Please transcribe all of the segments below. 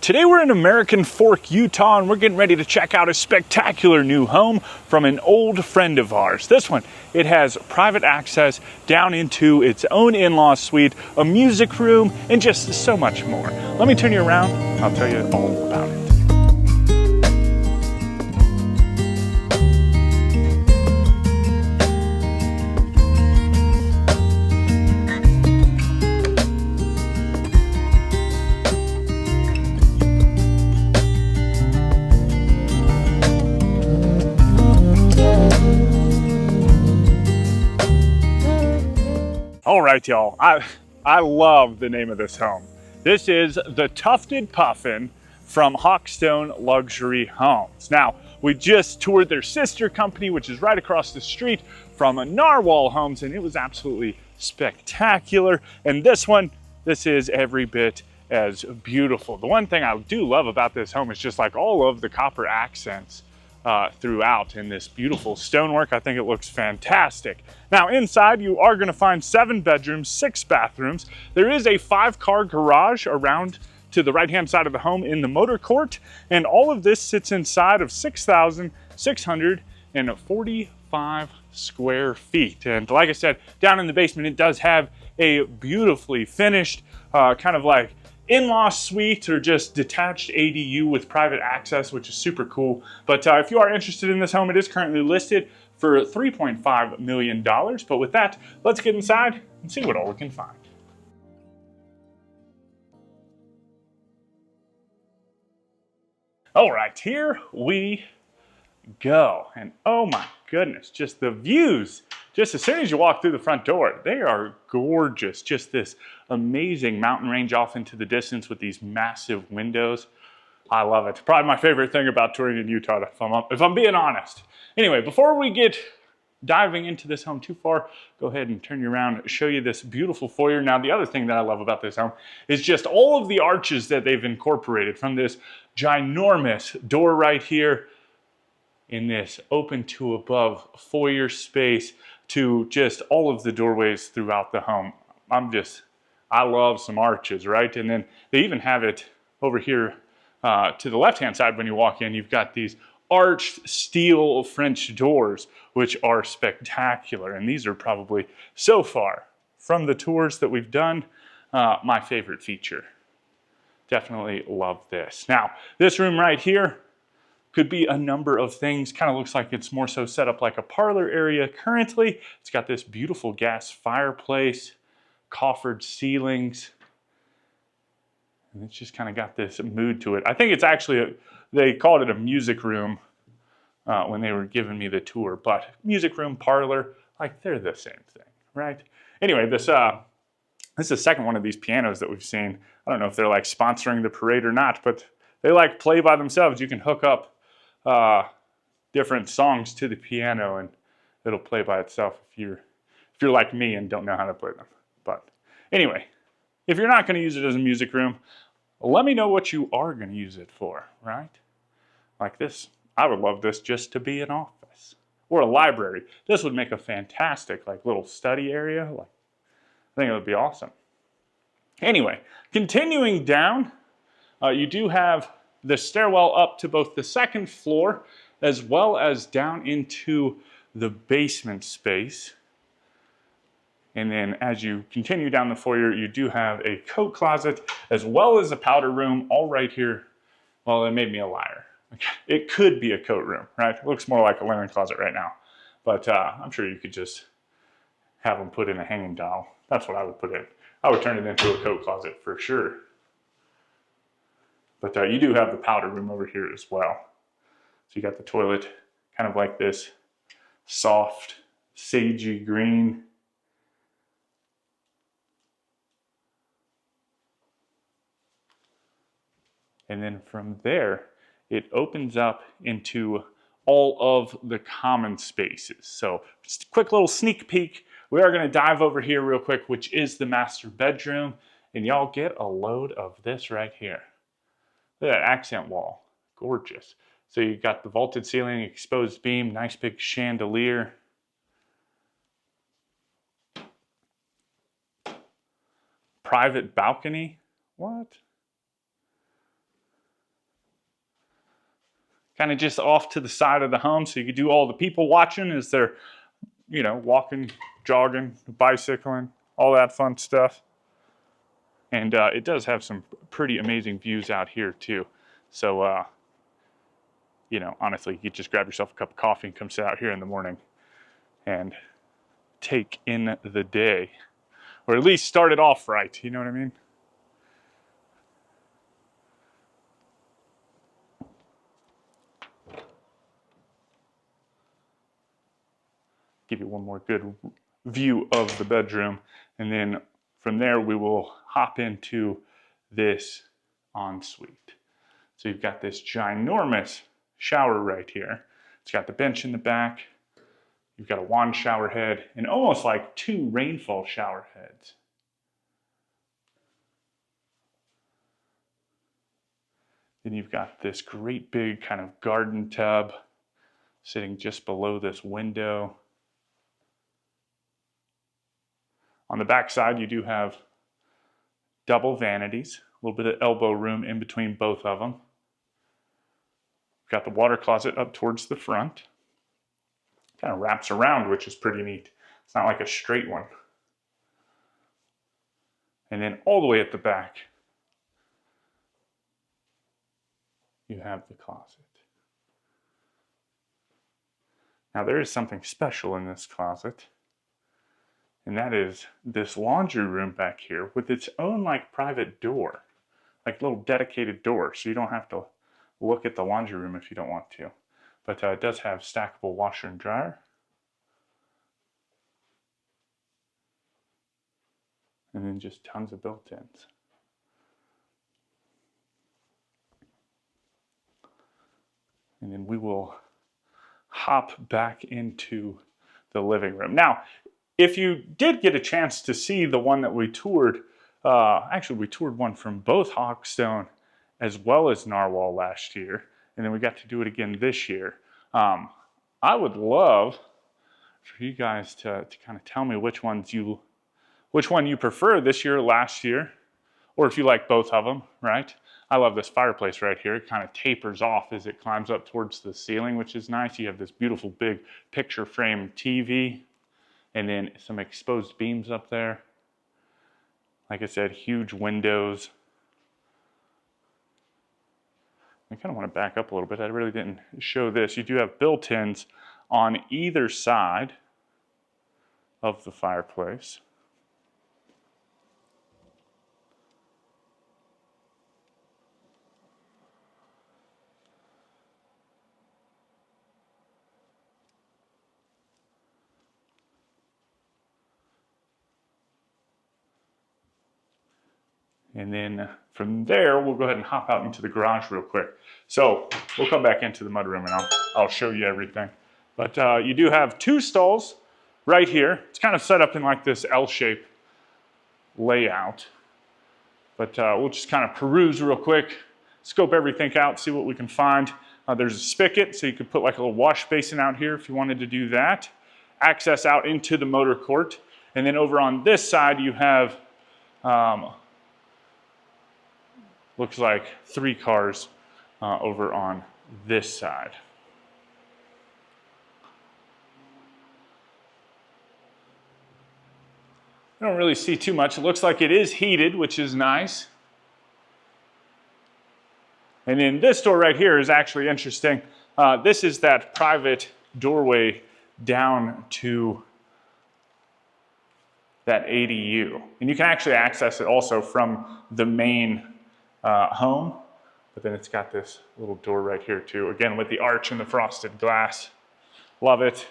Today we're in American Fork, Utah, and we're getting ready to check out a spectacular new home from an old friend of ours. This one, it has private access down into its own in-law suite, a music room, and just so much more. Let me turn you around, I'll tell you all about it. All right, y'all, I love the name of this home. This is the Tufted Puffin from Hawkstone Luxury Homes. Now, we just toured their sister company, which is right across the street from Narwhal Homes, and it was absolutely spectacular. And this one, this is every bit as beautiful. The one thing I do love about this home is just like all of the copper accents throughout in this beautiful stonework. I think it looks fantastic. Now inside you are going to find 7 bedrooms, 6 bathrooms. There is a 5-car garage around to the right hand side of the home in the motor court, and all of this sits inside of 6,645 square feet. And like I said, down in the basement it does have a beautifully finished kind of like in-law suite or just detached ADU with private access, which is super cool. But if you are interested in this home, it is currently listed for $3.5 million. But with that, let's get inside and see what all we can find. All right, here we go. And oh my goodness, just the views. Just as soon as you walk through the front door, they are gorgeous. Just this amazing mountain range off into the distance with these massive windows. I love it. Probably my favorite thing about touring in Utah, if I'm being honest. Anyway, before we get diving into this home too far, go ahead and turn you around, show you this beautiful foyer. Now, the other thing that I love about this home is just all of the arches that they've incorporated, from this ginormous door right here in this open to above foyer space to just all of the doorways throughout the home. I love some arches, right? And then they even have it over here to the left-hand side when you walk in. You've got these arched steel French doors, which are spectacular. And these are probably, so far, from the tours that we've done, my favorite feature. Definitely love this. Now, this room right here could be a number of things. Kind of looks like it's more so set up like a parlor area currently. It's got this beautiful gas fireplace, coffered ceilings, and it's just kind of got this mood to it. I think it's actually, they called it a music room when they were giving me the tour, but music room, parlor, like they're the same thing, right? Anyway, this is the second one of these pianos that we've seen. I don't know if they're like sponsoring the parade or not, but they like play by themselves. You can hook up different songs to the piano and it'll play by itself if you're like me and don't know how to play them. But anyway, if you're not going to use it as a music room, let me know what you are going to use it for, right? Like this, I would love this just to be an office or a library. This would make a fantastic like little study area. Like, I think it would be awesome. Anyway, continuing down, you do have the stairwell up to both the second floor as well as down into the basement space. And then as you continue down the foyer, you do have a coat closet as well as a powder room all right here. Well, it made me a liar. It could be a coat room, right? It looks more like a linen closet right now. But I'm sure you could just have them put in a hanging towel. That's what I would put in. I would turn it into a coat closet for sure. But you do have the powder room over here as well. So you got the toilet, kind of like this soft, sagey green. And then from there, it opens up into all of the common spaces. So just a quick little sneak peek. We are going to dive over here real quick, which is the master bedroom. And y'all get a load of this right here. Look at that accent wall, gorgeous. So you got the vaulted ceiling, exposed beam, nice big chandelier. Private balcony, what? kind of just off to the side of the home, so you could do all the people watching as they're, you know, walking, jogging, bicycling, all that fun stuff. And it does have some pretty amazing views out here too. So, you know, honestly, you just grab yourself a cup of coffee and come sit out here in the morning and take in the day. Or at least start it off right, you know what I mean? Give you one more good view of the bedroom, and then from there we will hop into this ensuite. So you've got this ginormous shower right here. It's got the bench in the back. You've got a wand shower head and almost like 2 rainfall shower heads. Then you've got this great big kind of garden tub sitting just below this window. On the back side, you do have double vanities, a little bit of elbow room in between both of them. You've got the water closet up towards the front. Kind of wraps around, which is pretty neat. It's not like a straight one. And then all the way at the back, you have the closet. Now there is something special in this closet, and that is this laundry room back here with its own like private door, like little dedicated door, so you don't have to look at the laundry room if you don't want to. But it does have stackable washer and dryer. And then just tons of built-ins. And then we will hop back into the living room. Now, if you did get a chance to see the one that we toured, actually we toured one from both Hawkstone as well as Narwhal last year, and then we got to do it again this year. I would love for you guys to kind of tell me which one you prefer this year or last year, or if you like both of them, right? I love this fireplace right here. It kind of tapers off as it climbs up towards the ceiling, which is nice. You have this beautiful big picture frame TV, and then some exposed beams up there. Like I said, huge windows. I kind of want to back up a little bit. I really didn't show this. You do have built-ins on either side of the fireplace. And then from there, we'll go ahead and hop out into the garage real quick. So we'll come back into the mudroom and I'll show you everything. But you do have 2 stalls right here. It's kind of set up in like this L-shape layout. But we'll just kind of peruse real quick, scope everything out, see what we can find. There's a spigot, so you could put like a little wash basin out here if you wanted to do that. Access out into the motor court. And then over on this side, you have looks like 3 cars over on this side. I don't really see too much. It looks like it is heated, which is nice. And then this door right here is actually interesting. This is that private doorway down to that ADU. And you can actually access it also from the main home, but then it's got this little door right here too, again with the arch and the frosted glass. Love it.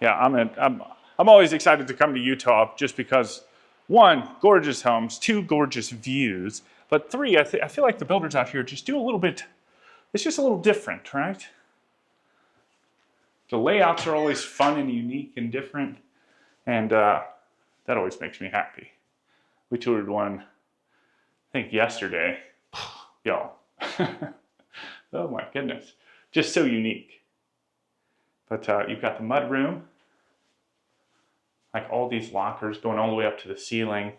Yeah, I'm always excited to come to Utah just because 1, gorgeous homes, 2, gorgeous views, but 3, I feel like the builders out here just do a little bit, it's just a little different, right? The layouts are always fun and unique and different, and that always makes me happy. We toured one, I think yesterday. Y'all. Oh my goodness. Just so unique. But you've got the mudroom. like all these lockers going all the way up to the ceiling.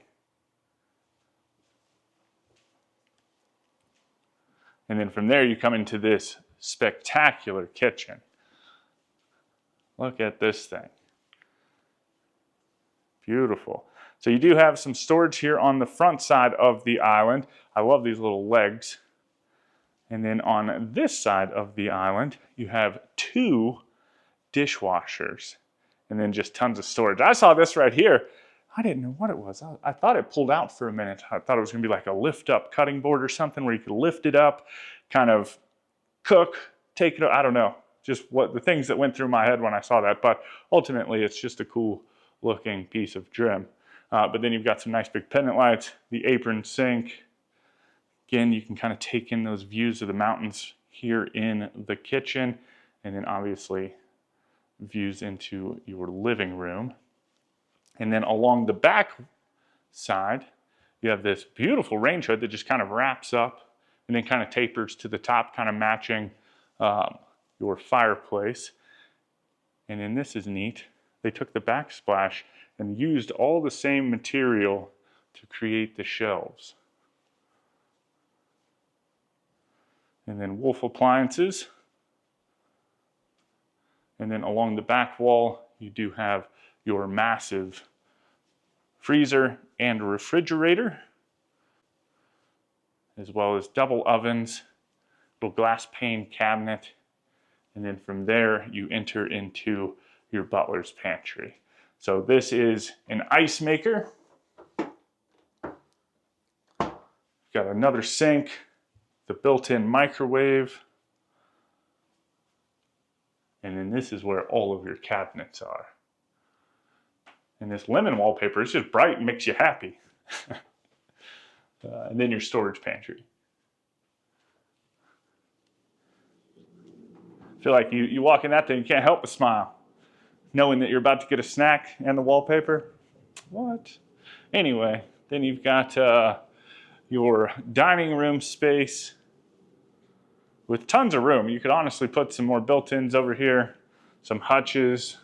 And then from there, you come into this spectacular kitchen. Look at this thing. Beautiful. So you do have some storage here on the front side of the island. I love these little legs. And then on this side of the island, you have 2 dishwashers. And then just tons of storage. I saw this right here. I didn't know what it was. I thought it pulled out for a minute. I thought it was going to be like a lift-up cutting board or something where you could lift it up, kind of cook, take it, I don't know. Just what the things that went through my head when I saw that. But ultimately, it's just a cool looking piece of trim. But then you've got some nice big pendant lights, the apron sink. Again, you can kind of take in those views of the mountains here in the kitchen. And then obviously views into your living room. And then along the back side, you have this beautiful range hood that just kind of wraps up and then kind of tapers to the top, kind of matching your fireplace. And then this is neat. They took the backsplash and used all the same material to create the shelves. And then Wolf appliances. And then along the back wall, you do have your massive freezer and refrigerator, as well as double ovens, little glass pane cabinet. And then from there, you enter into your butler's pantry. So this is an ice maker. Got another sink, the built-in microwave. And then this is where all of your cabinets are. And this lemon wallpaper is just bright and makes you happy. And then your storage pantry. I feel like you walk in that thing, you can't help but smile, knowing that you're about to get a snack and the wallpaper. What? Anyway, then you've got your dining room space with tons of room. You could honestly put some more built-ins over here, some hutches,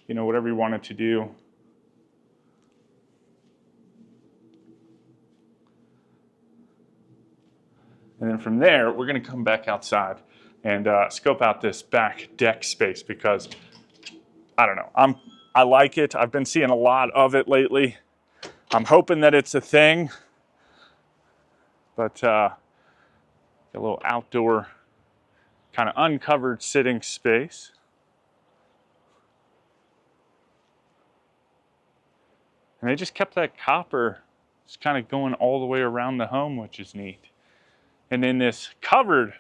you know, whatever you wanted to do. And then from there, we're going to come back outside and scope out this back deck space because, I don't know, I like it. I've been seeing a lot of it lately. I'm hoping that it's a thing. But a little outdoor, kind of uncovered sitting space. And they just kept that copper just kind of going all the way around the home, which is neat. And then this covered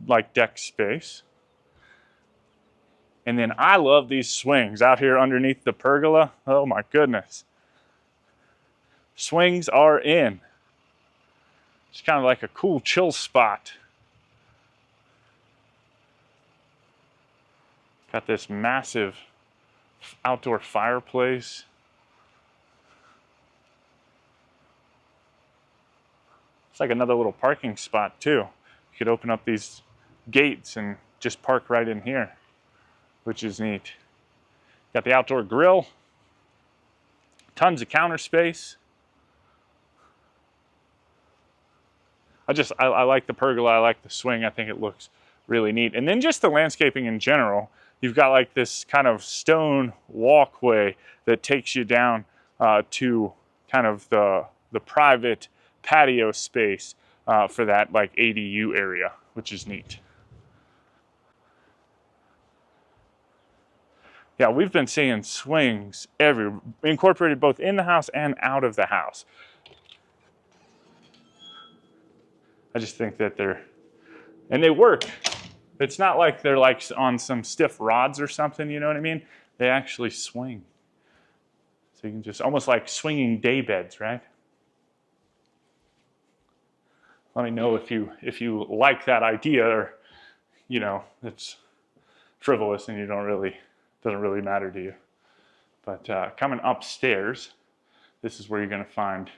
like deck space. And then I love these swings out here underneath the pergola. Oh my goodness. Swings are in. It's kind of like a cool chill spot. Got this massive outdoor fireplace. It's like another little parking spot too. You could open up these gates and just park right in here, which is neat. Got the outdoor grill, tons of counter space. I like the pergola, I like the swing, I think it looks really neat. And then just the landscaping in general. You've got like this kind of stone walkway that takes you down to kind of the private patio space for that like ADU area, which is neat. Yeah, we've been seeing swings incorporated both in the house and out of the house. I just think that they work. It's not like they're like on some stiff rods or something, you know what I mean? They actually swing. So you can just, almost like swinging day beds, right? Let me know if you like that idea, or, you know, it's frivolous and doesn't really matter to you. But coming upstairs, this is where you're going to find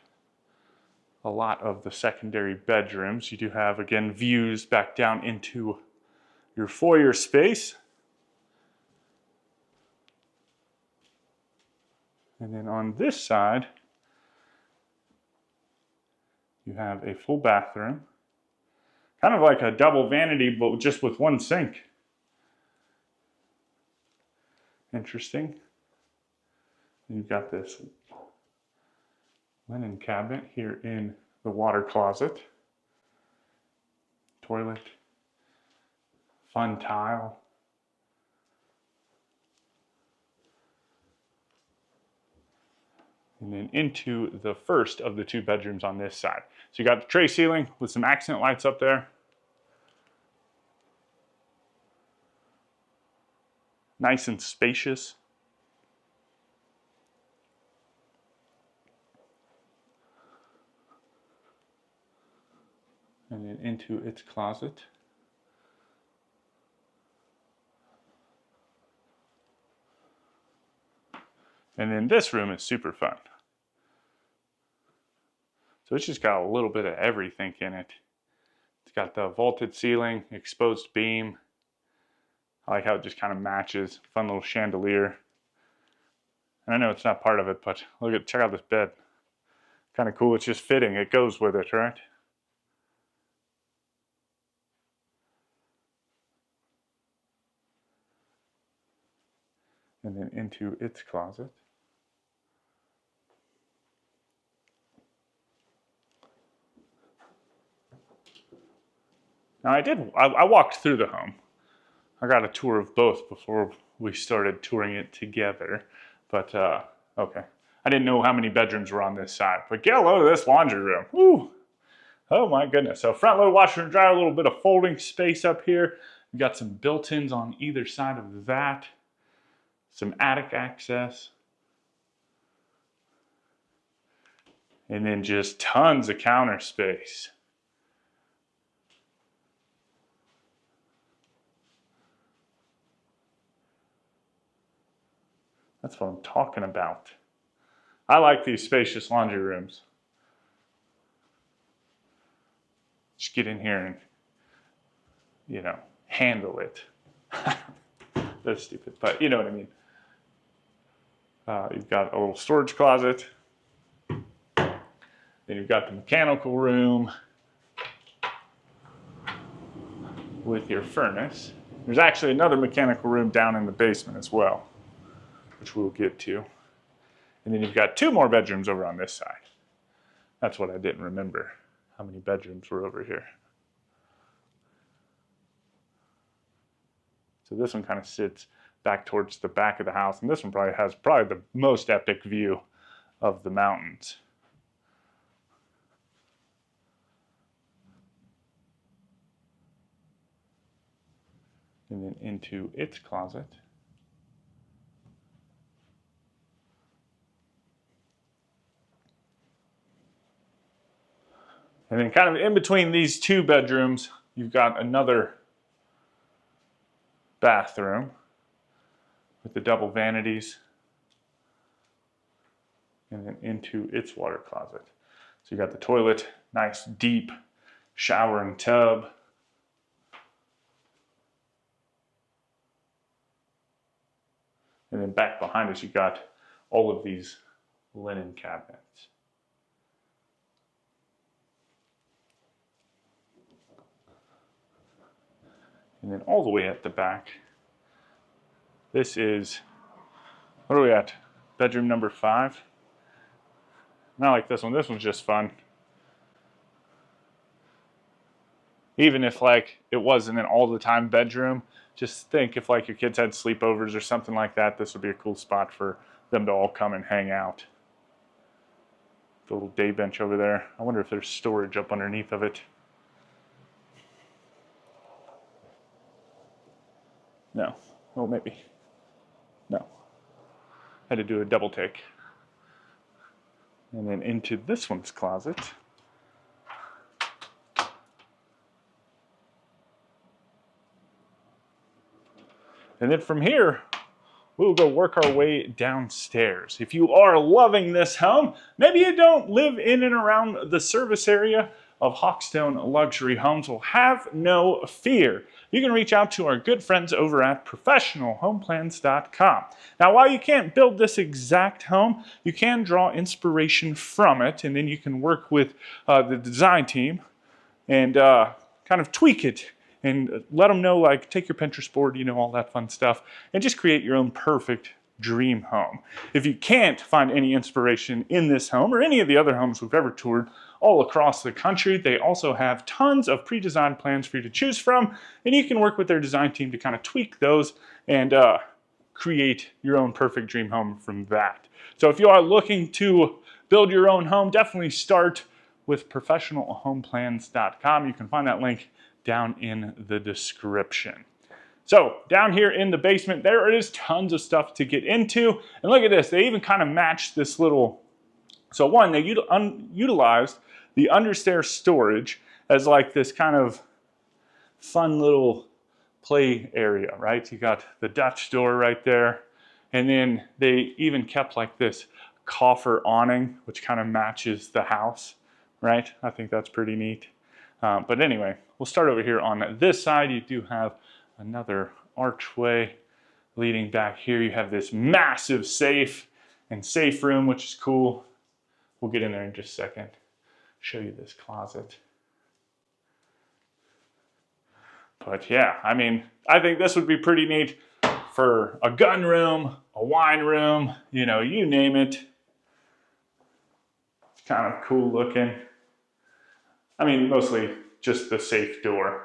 a lot of the secondary bedrooms. You do have, again, views back down into your foyer space. And then on this side, you have a full bathroom. Kind of like a double vanity, but just with one sink. Interesting. You've got this linen cabinet here in the water closet. Toilet. Fun tile. And then into the first of the two bedrooms on this side. So you got the tray ceiling with some accent lights up there. Nice and spacious. And then into its closet. And then this room is super fun. So it's just got a little bit of everything in it. It's got the vaulted ceiling, exposed beam. I like how it just kind of matches. Fun little chandelier. And I know it's not part of it, but check out this bed. Kind of cool, it's just fitting. It goes with it, right? And then into its closet. Now I walked through the home. I got a tour of both before we started touring it together. But, okay. I didn't know how many bedrooms were on this side. But get a load of this laundry room. Woo! Oh my goodness. So front load washer and dryer, a little bit of folding space up here. We've got some built-ins on either side of that. Some attic access. And then just tons of counter space. That's what I'm talking about. I like these spacious laundry rooms. Just get in here and, you know, handle it. That's stupid, but you know what I mean. You've got a little storage closet. Then you've got the mechanical room with your furnace. There's actually another mechanical room down in the basement as well, which we'll get to. And then you've got two more bedrooms over on this side. That's what I didn't remember, how many bedrooms were over here. So this one kind of sits back towards the back of the house, and this one probably has the most epic view of the mountains. And then into its closet. And then kind of in between these two bedrooms, you've got another bathroom with the double vanities. And then into its water closet. So you got the toilet, nice deep shower and tub. And then back behind us, you got all of these linen cabinets. And then all the way at the back, this is, what are we at? Bedroom number 5. Not like this one. This one's just fun. Even if like it wasn't an all the time bedroom, just think if like your kids had sleepovers or something like that, this would be a cool spot for them to all come and hang out. The little day bench over there. I wonder if there's storage up underneath of it. No. Well, maybe. No. Had to do a double take. And then into this one's closet. And then from here, we'll go work our way downstairs. If you are loving this home, maybe you don't live in and around the service area, of Hawkstone Luxury Homes. Well, have no fear. You can reach out to our good friends over at professionalhomeplans.com. Now, while you can't build this exact home, you can draw inspiration from it, and then you can work with the design team and kind of tweak it and let them know, like, take your Pinterest board, you know, all that fun stuff, and just create your own perfect dream home. If you can't find any inspiration in this home or any of the other homes we've ever toured all across the country, they also have tons of pre-designed plans for you to choose from, and you can work with their design team to kind of tweak those and create your own perfect dream home from that. So if you are looking to build your own home, definitely start with professionalhomeplans.com. You can find that link down in the description. So down here in the basement, there is tons of stuff to get into. And look at this, they even kind of matched this little, so one, they utilized the understairs storage as like this kind of fun little play area, right? You got the Dutch door right there. And then they even kept like this coffer awning, which kind of matches the house, right? I think that's pretty neat. But anyway, we'll start over here on this side. You do have another archway leading back here. You have this massive safe and safe room, which is cool. We'll get in there in just a second. Show you this closet. But yeah, I mean, I think this would be pretty neat for a gun room, a wine room, you know, you name it. It's kind of cool looking. I mean, mostly just the safe door.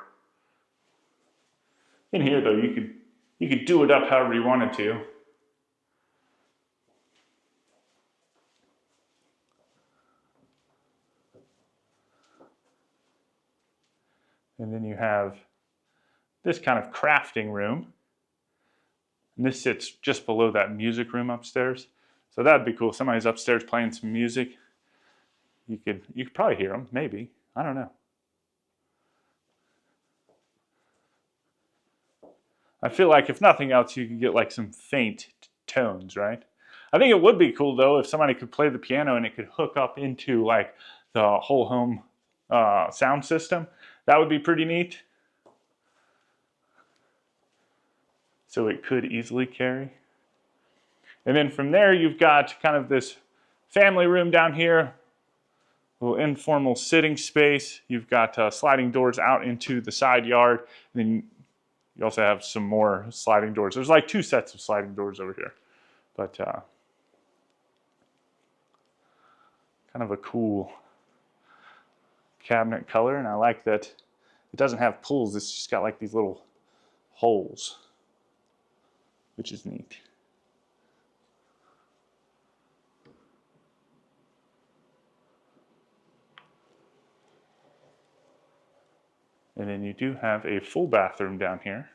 In here, though, you could do it up however you wanted to. And then you have this kind of crafting room. And this sits just below that music room upstairs. So that'd be cool. Somebody's upstairs playing some music. You could probably hear them, maybe. I don't know. I feel like if nothing else, you could get like some faint tones, right? I think it would be cool though if somebody could play the piano and it could hook up into like the whole home sound system. That would be pretty neat. So it could easily carry. And then from there, you've got kind of this family room down here. A little informal sitting space. You've got sliding doors out into the side yard. And then you also have some more sliding doors. There's like 2 sets of sliding doors over here. But kind of a cool cabinet color. And I like that it doesn't have pulls. It's just got like these little holes, which is neat. And then you do have a full bathroom down here,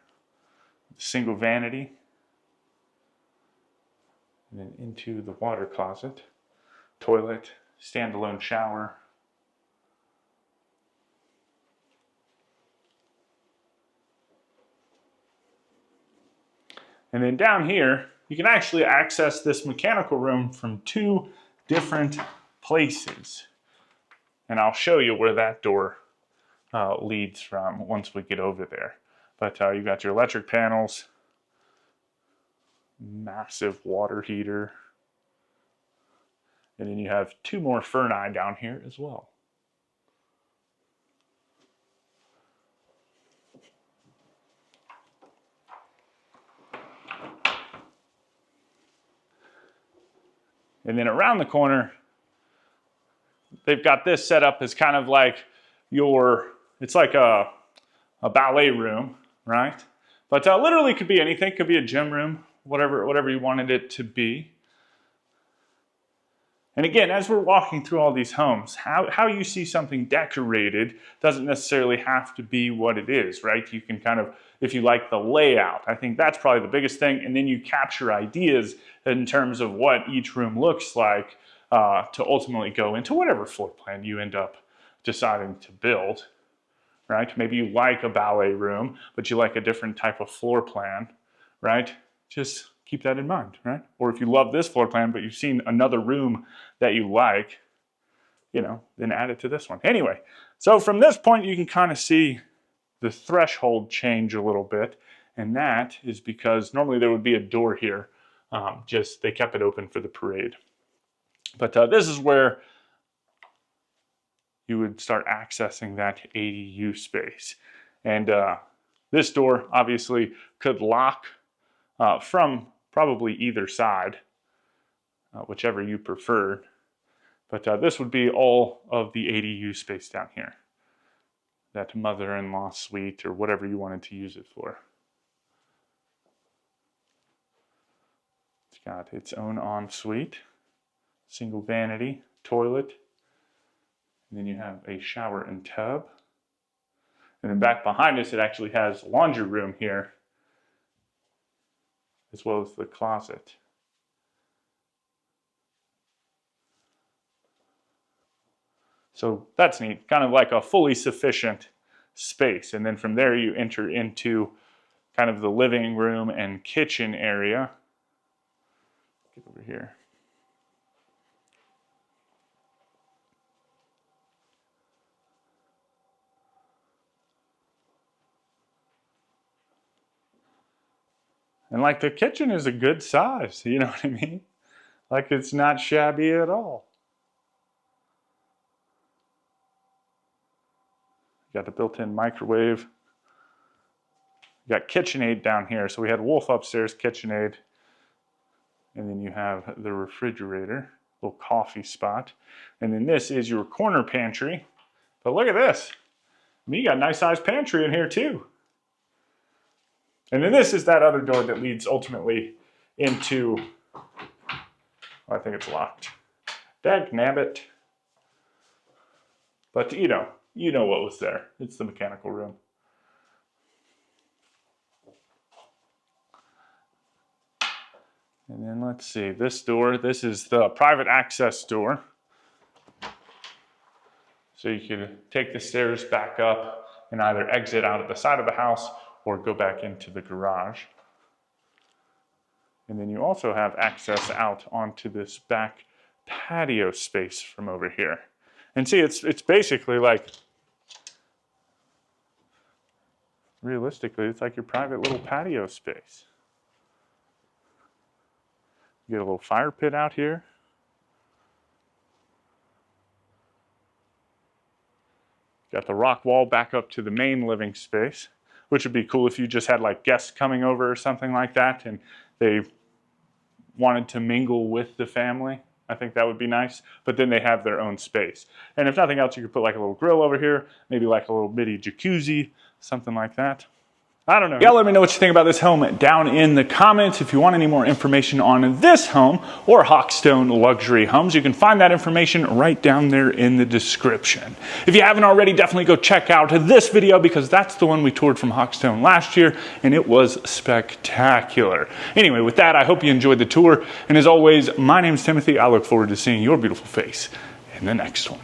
single vanity, and then into the water closet, toilet, standalone shower. And then down here, you can actually access this mechanical room from 2 different places. And I'll show you where that door leads from once we get over there. But you got your electric panels, massive water heater, and then you have 2 more ferni down here as well. And then around the corner, they've got this set up as kind of like it's like a ballet room, right? But literally could be anything. Could be a gym room, whatever you wanted it to be. And again, as we're walking through all these homes, how you see something decorated doesn't necessarily have to be what it is, right? You can kind of, if you like the layout, I think that's probably the biggest thing. And then you capture ideas in terms of what each room looks like to ultimately go into whatever floor plan you end up deciding to build, right? Maybe you like a ballet room, but you like a different type of floor plan, right? Just keep that in mind, right? Or if you love this floor plan, but you've seen another room that you like, you know, then add it to this one. Anyway, so from this point, you can kind of see the threshold change a little bit. And that is because normally there would be a door here. Just they kept it open for the parade. But this is where you would start accessing that ADU space. And this door obviously could lock from probably either side, whichever you preferred. But this would be all of the ADU space down here. That mother-in-law suite or whatever you wanted to use it for. It's got its own ensuite, single vanity, toilet, and then you have a shower and tub. And then back behind us, it actually has a laundry room here, as well as the closet. So that's neat, kind of like a fully sufficient space. And then from there you enter into kind of the living room and kitchen area. Get over here. And like the kitchen is a good size, you know what I mean? Like it's not shabby at all. Got the built-in microwave. You got KitchenAid down here. So we had Wolf upstairs, KitchenAid. And then you have the refrigerator, little coffee spot. And then this is your corner pantry. But look at this. I mean, you got a nice sized pantry in here too. And then this is that other door that leads ultimately into, I think it's locked. Dagnabbit. But you know what was there. It's the mechanical room. And then let's see, this door, this is the private access door. So you can take the stairs back up and either exit out at the side of the house or go back into the garage. And then you also have access out onto this back patio space from over here. And see, it's basically like, realistically, it's like your private little patio space. You get a little fire pit out here. Got the rock wall back up to the main living space, which would be cool if you just had like guests coming over or something like that and they wanted to mingle with the family. I think that would be nice, but then they have their own space. And if nothing else, you could put like a little grill over here, maybe like a little bitty jacuzzi, something like that. I don't know. Y'all let me know what you think about this home down in the comments. If you want any more information on this home or Hawkstone luxury homes, you can find that information right down there in the description. If you haven't already, definitely go check out this video because that's the one we toured from Hawkstone last year and it was spectacular. Anyway, with that, I hope you enjoyed the tour. And as always, my name's Timothy. I look forward to seeing your beautiful face in the next one.